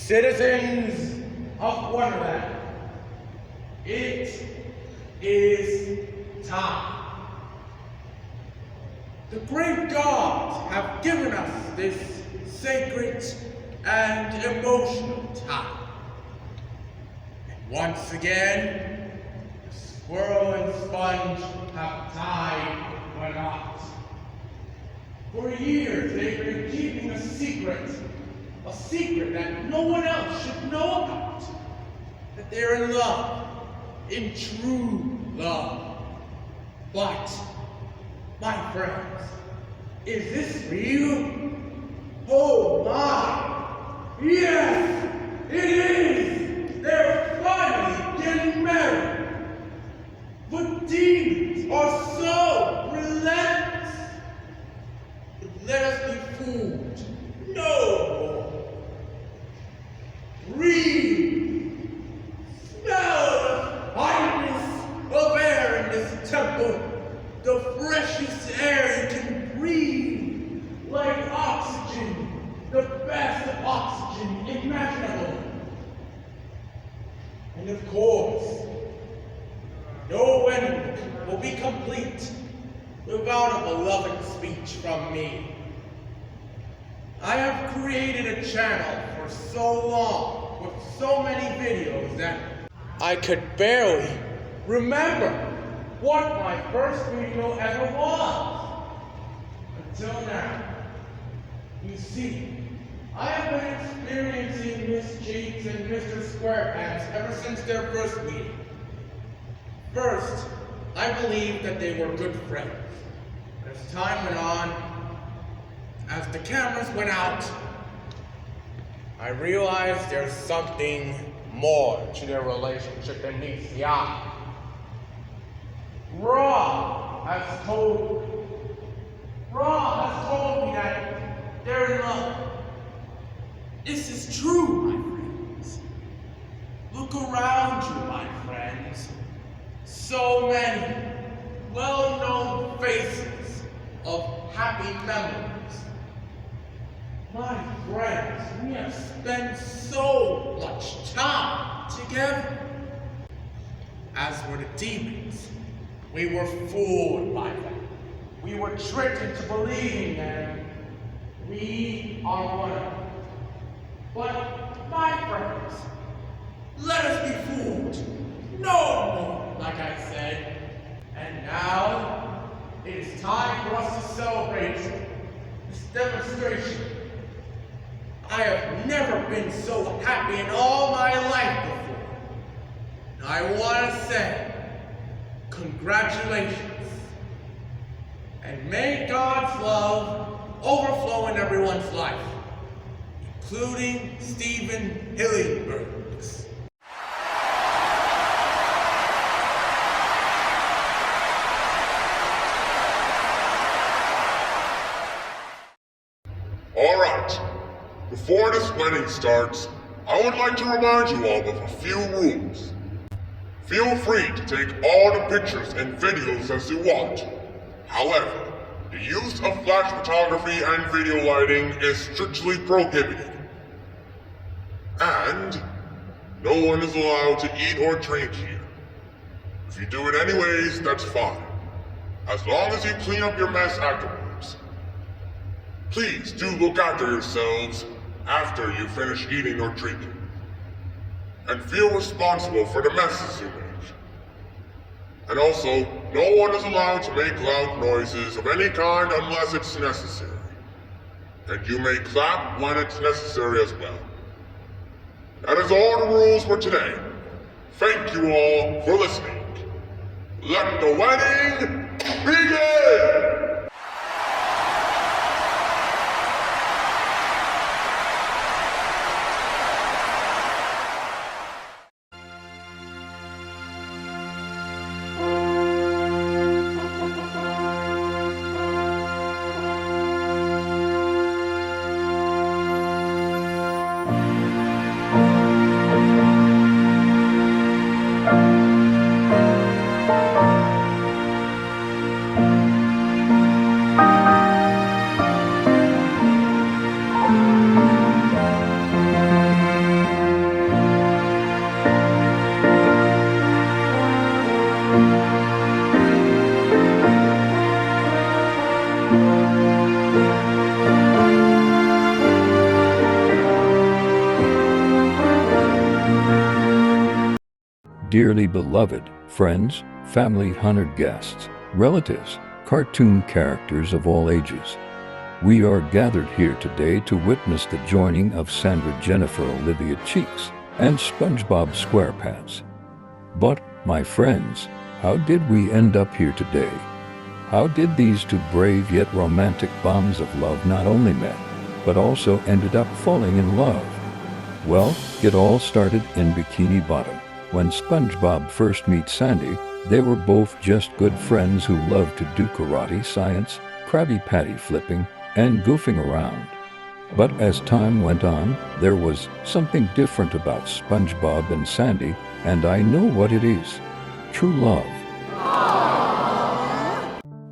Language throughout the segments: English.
Citizens of Wonderland, it is time. The great gods have given us this sacred and emotional time. And once again, the squirrel and sponge have tied the knot. For years, they've been keeping a secret that no one else should know about, that they're in love, in true love. But, my friends, is this real? Oh my! Yes, it is! They're finally getting married! But demons are so relentless! Let us be fooled no more. Breathe! Smell the fineness of air in this temple, the freshest air you can breathe, like oxygen, the best of oxygen imaginable. And of course, no wedding will be complete without a beloved speech from me. I have created a channel for so long, with so many videos that I could barely remember what my first video ever was. Until now. You see, I have been experiencing Miss Cheeks and Mr. Squarepants ever since their first meeting. First, I believed that they were good friends. As time went on, as the cameras went out, I realized there's something more to their relationship than meets the eye. Ra has told me that they're in love. This is true, my friends. Look around you, my friends. So many well-known faces of happy memories. My friends, we have spent so much time together. As for the demons, we were fooled by them. We were tricked into believing them. We are one of them. But, my friends, let us be fooled. No more, like I said. And now, it is time for us to celebrate this demonstration. I have never been so happy in all my life before. And I want to say, congratulations. And may God's love overflow in everyone's life, including Stephen Hillenberg's. All right. Before this wedding starts, I would like to remind you all of a few rules. Feel free to take all the pictures and videos as you want. However, the use of flash photography and video lighting is strictly prohibited. And no one is allowed to eat or drink here. If you do it anyways, that's fine, as long as you clean up your mess afterwards. Please do look after yourselves after you finish eating or drinking, and feel responsible for the messes you make. And also, no one is allowed to make loud noises of any kind unless it's necessary. And you may clap when it's necessary as well. That is all the rules for today. Thank you all for listening. Let the wedding begin! Dearly beloved friends, family, honored guests, relatives, cartoon characters of all ages, we are gathered here today to witness the joining of Sandra Jennifer Olivia Cheeks and SpongeBob SquarePants. But, my friends, how did we end up here today? How did these two brave yet romantic bombs of love not only met, but also ended up falling in love? Well, it all started in Bikini Bottom. When SpongeBob first meets Sandy, they were both just good friends who loved to do karate, science, Krabby Patty flipping, and goofing around. But as time went on, there was something different about SpongeBob and Sandy, and I know what it is. True love.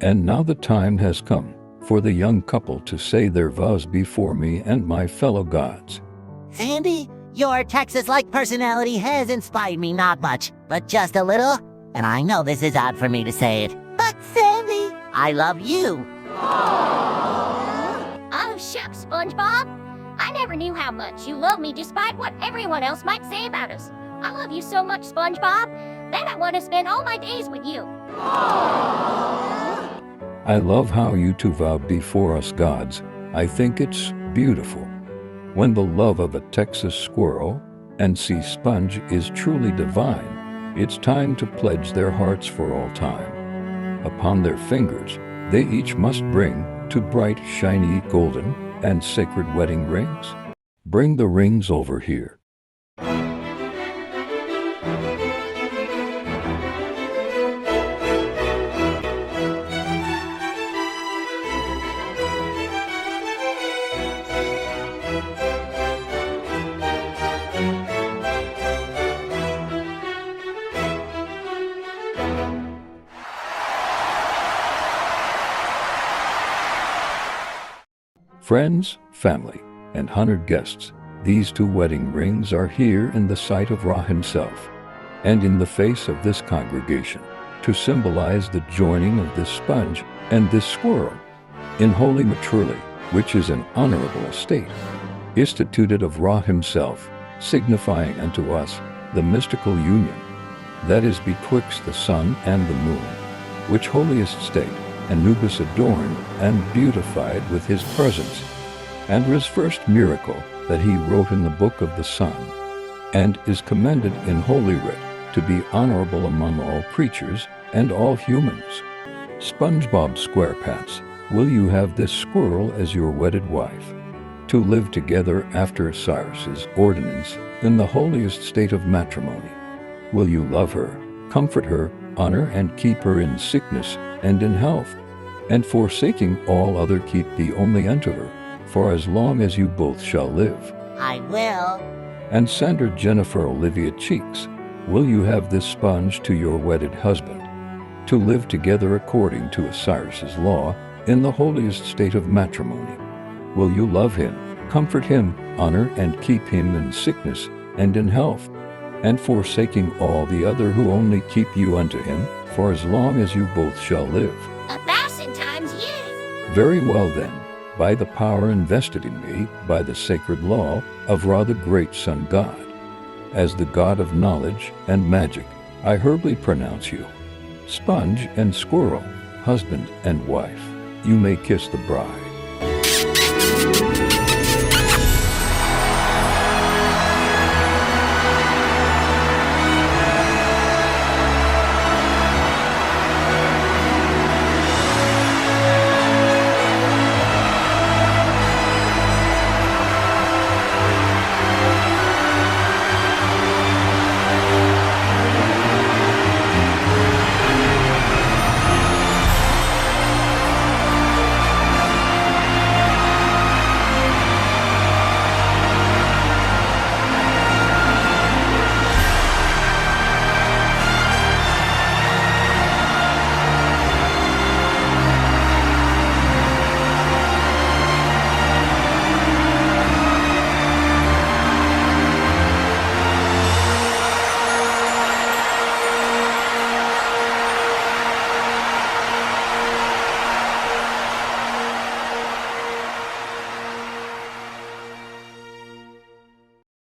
And now the time has come for the young couple to say their vows before me and my fellow gods. Sandy, your Texas-like personality has inspired me not much, but just a little. And I know this is odd for me to say it, but Sandy, I love you. Oh, shucks, SpongeBob. I never knew how much you love me despite what everyone else might say about us. I love you so much, SpongeBob, that I want to spend all my days with you. I love how you two vowed before us gods. I think it's beautiful. When the love of a Texas squirrel and sea sponge is truly divine, it's time to pledge their hearts for all time. Upon their fingers, they each must bring two bright, shiny, golden, and sacred wedding rings. Bring the rings over here. Friends, family, and honored guests, these two wedding rings are here in the sight of Ra himself, and in the face of this congregation, to symbolize the joining of this sponge and this squirrel in holy matrimony, which is an honorable estate, instituted of Ra himself, signifying unto us the mystical union that is betwixt the sun and the moon, which holiest state Anubis adorned and beautified with his presence, and his first miracle that he wrote in the book of the sun, and is commended in Holy Writ to be honorable among all creatures and all humans. SpongeBob SquarePants, will you have this squirrel as your wedded wife, to live together after Cyrus's ordinance in the holiest state of matrimony? Will you love her, comfort her, honor and keep her in sickness and in health, and forsaking all other keep thee only unto her, for as long as you both shall live? I will. And Sandra Jennifer Olivia Cheeks, will you have this sponge to your wedded husband, to live together according to Osiris's law in the holiest state of matrimony? Will you love him, comfort him, honor and keep him in sickness and in health, and forsaking all the other who only keep you unto him, for as long as you both shall live? 1,000 times yes. Very well then, by the power invested in me by the sacred law of Ra the great sun god, as the god of knowledge and magic, I humbly pronounce you Sponge and Squirrel, husband and wife. You may kiss the bride.